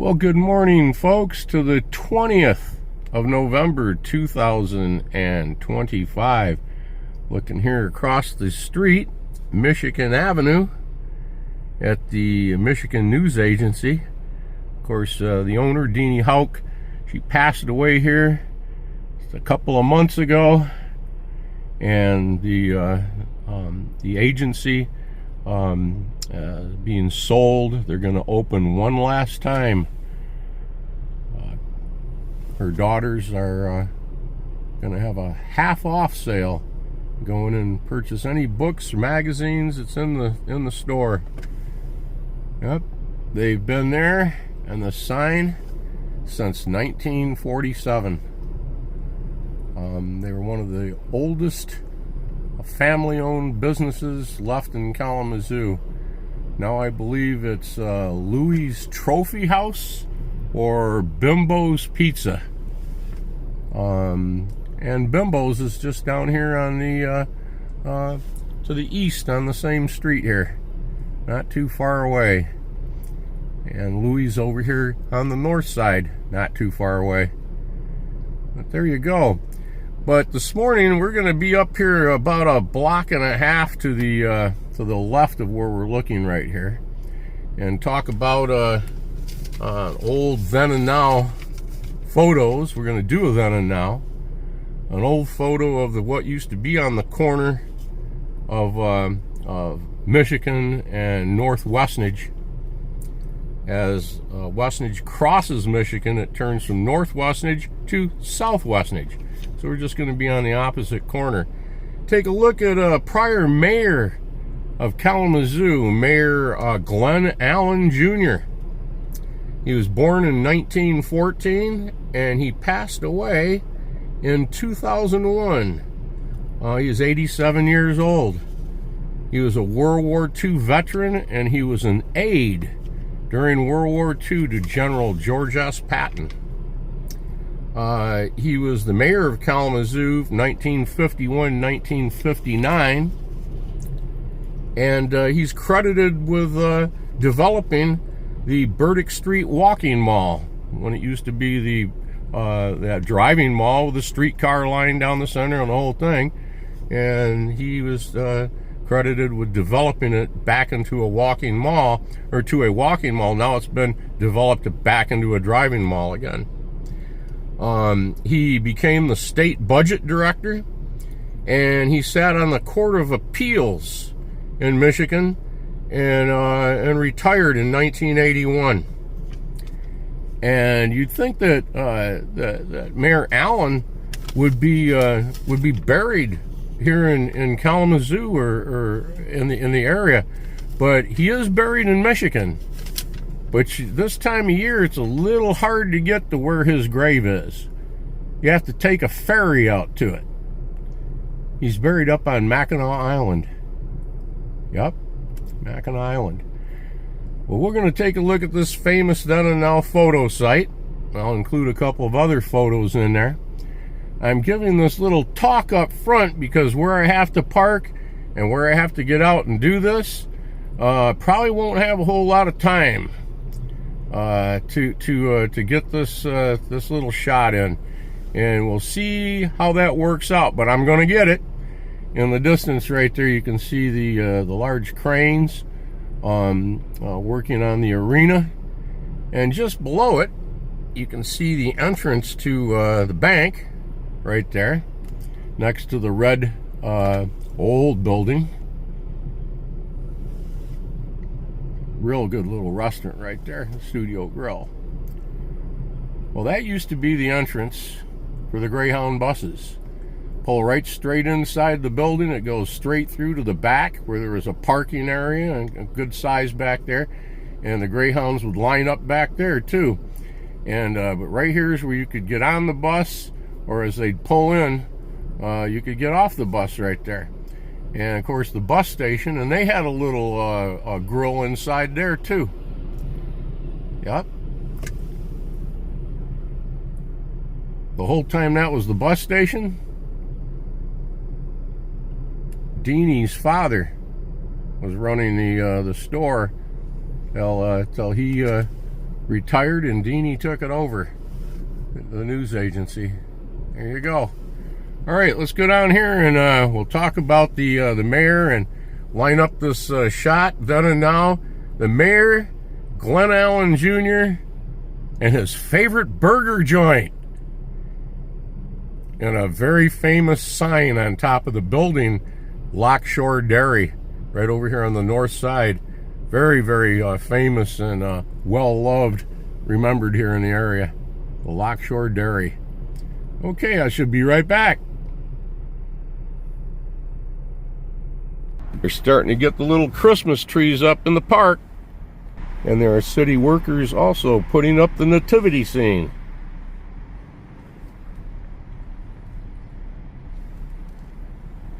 Well, good morning, folks, to the 20th of November 2025. Looking here across the street, Michigan Avenue, at the Michigan News Agency. Of course, the owner, Deanie Hauk, she passed away here a couple of months ago, and the agency being sold. They're going to open one last time. Her daughters are going to have a half-off sale. Go in and purchase any books or magazines that's in the store. Yep, they've been there, and the sign since 1947. They were one of the oldest family-owned businesses left in Kalamazoo. Now I believe it's Louis' Trophy House or Bimbo's Pizza. And Bimbo's is just down here on the to the east on the same street here, not too far away. And Louis over here on the north side, not too far away. But there you go. But this morning we're going to be up here about a block and a half to the left of where we're looking right here, and talk about old then and now photos. We're going to do a then and now. An old photo of what used to be on the corner of Michigan and North Westnedge. As Westnedge crosses Michigan, it turns from North Westnedge to South Westnedge. So we're just going to be on the opposite corner. Take a look at prior mayor of Kalamazoo, Mayor Glenn Allen Jr. He was born in 1914, and he passed away in 2001. He is 87 years old. He was a World War II veteran, and he was an aide during World War II to General George S. Patton. He was the mayor of Kalamazoo 1951-1959, and he's credited with developing the Burdick Street Walking Mall, when it used to be the that driving mall with a streetcar line down the center and the whole thing. And he was credited with developing it back into a walking mall, or to a walking mall. Now it's been developed back into a driving mall again. He became the state budget director, and he sat on the Court of Appeals in Michigan, and retired in 1981. And you'd think that that Mayor Allen would be buried here in Kalamazoo or in the area, but he is buried in Michigan. But this time of year, it's a little hard to get to where his grave is. You have to take a ferry out to it. He's buried up on Mackinac Island. Yep, Mackinac Island. Well, we're going to take a look at this famous then and now photo site. I'll include a couple of other photos in there. I'm giving this little talk up front because where I have to park and where I have to get out and do this, probably won't have a whole lot of time to get this little shot in, and we'll see how that works out. But I'm going to get it. In the distance right there, you can see the large cranes working on the arena, and just below it you can see the entrance to the bank right there next to the red old building. Real good little restaurant right there, Studio Grill. Well, that used to be the entrance for the Greyhound buses. Pull right straight inside the building. It goes straight through to the back where there was a parking area and a good size back there, and the Greyhounds would line up back there too. And but right here is where you could get on the bus, or as they'd pull in, you could get off the bus right there. And of course the bus station, and they had a little grill inside there too. Yep. The whole time that was the bus station, Deanie's father was running the store till he retired and Deanie took it over, the news agency. There you go. All right, let's go down here and we'll talk about the mayor and line up this shot. Then and now, the mayor, Glenn Allen Jr., and his favorite burger joint. And a very famous sign on top of the building, Lockshore Dairy, right over here on the north side. Very, very famous and well-loved, remembered here in the area. The Lockshore Dairy. Okay, I should be right back. They're starting to get the little Christmas trees up in the park. And there are city workers also putting up the nativity scene.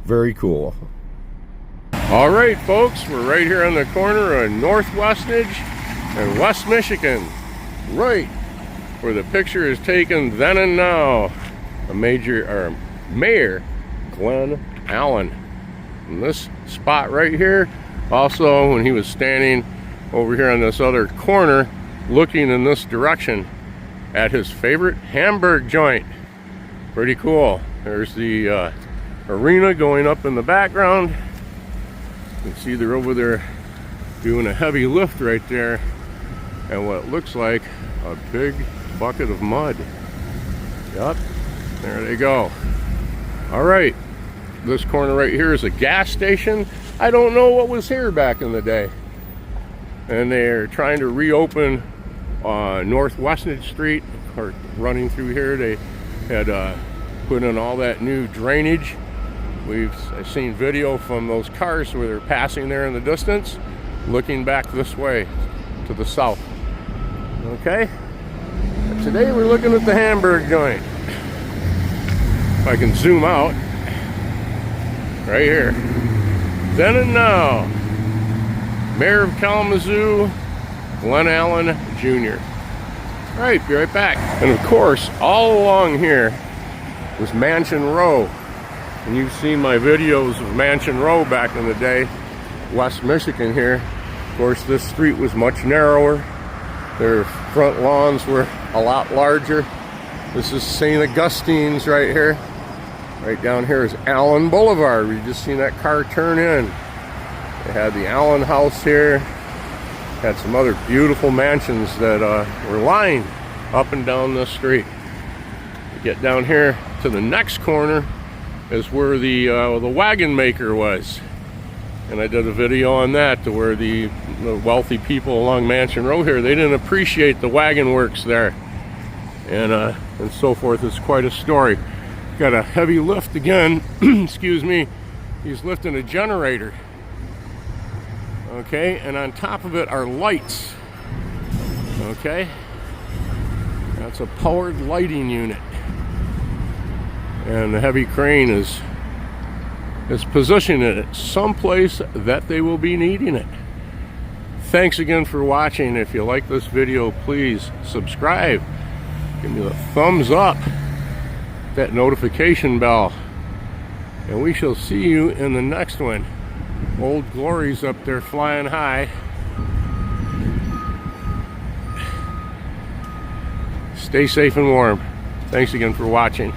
Very cool. All right, folks, we're right here on the corner of North Westnedge and West Michigan. Right where the picture is taken then and now. Mayor Glenn Allen. And this spot right here, also when he was standing over here on this other corner, looking in this direction at his favorite hamburger joint. Pretty cool. There's the arena going up in the background. You can see they're over there doing a heavy lift right there, and what looks like a big bucket of mud. Yep, there they go. All right, this corner right here is a gas station. I don't know what was here back in the day. And they're trying to reopen North Westnedge Street, or running through here. They had put in all that new drainage. I've seen video from those cars where they're passing there in the distance, looking back this way to the south. Okay, but today we're looking at the hamburger joint. If I can zoom out, right here. Then and now, Mayor of Kalamazoo, Glenn Allen Jr. All right, be right back. And of course, all along here was Mansion Row. And you've seen my videos of Mansion Row back in the day, West Michigan here. Of course, this street was much narrower. Their front lawns were a lot larger. This is St. Augustine's right here. Right down here is Allen Boulevard. We just seen that car turn in. They had the Allen House here. Had some other beautiful mansions that were lying up and down this street. We get down here to the next corner is where the wagon maker was, and I did a video on that, to where the wealthy people along Mansion Row here, they didn't appreciate the wagon works there, and so forth. It's quite a story. Got a heavy lift again. Excuse me. He's lifting a generator. Okay, and on top of it are lights. Okay, that's a powered lighting unit. And the heavy crane is positioning it someplace that they will be needing it. Thanks again for watching. If you like this video, please subscribe. Give me the thumbs up, that notification bell, and we shall see you in the next one. Old Glory's up there flying high. Stay safe and warm. Thanks again for watching.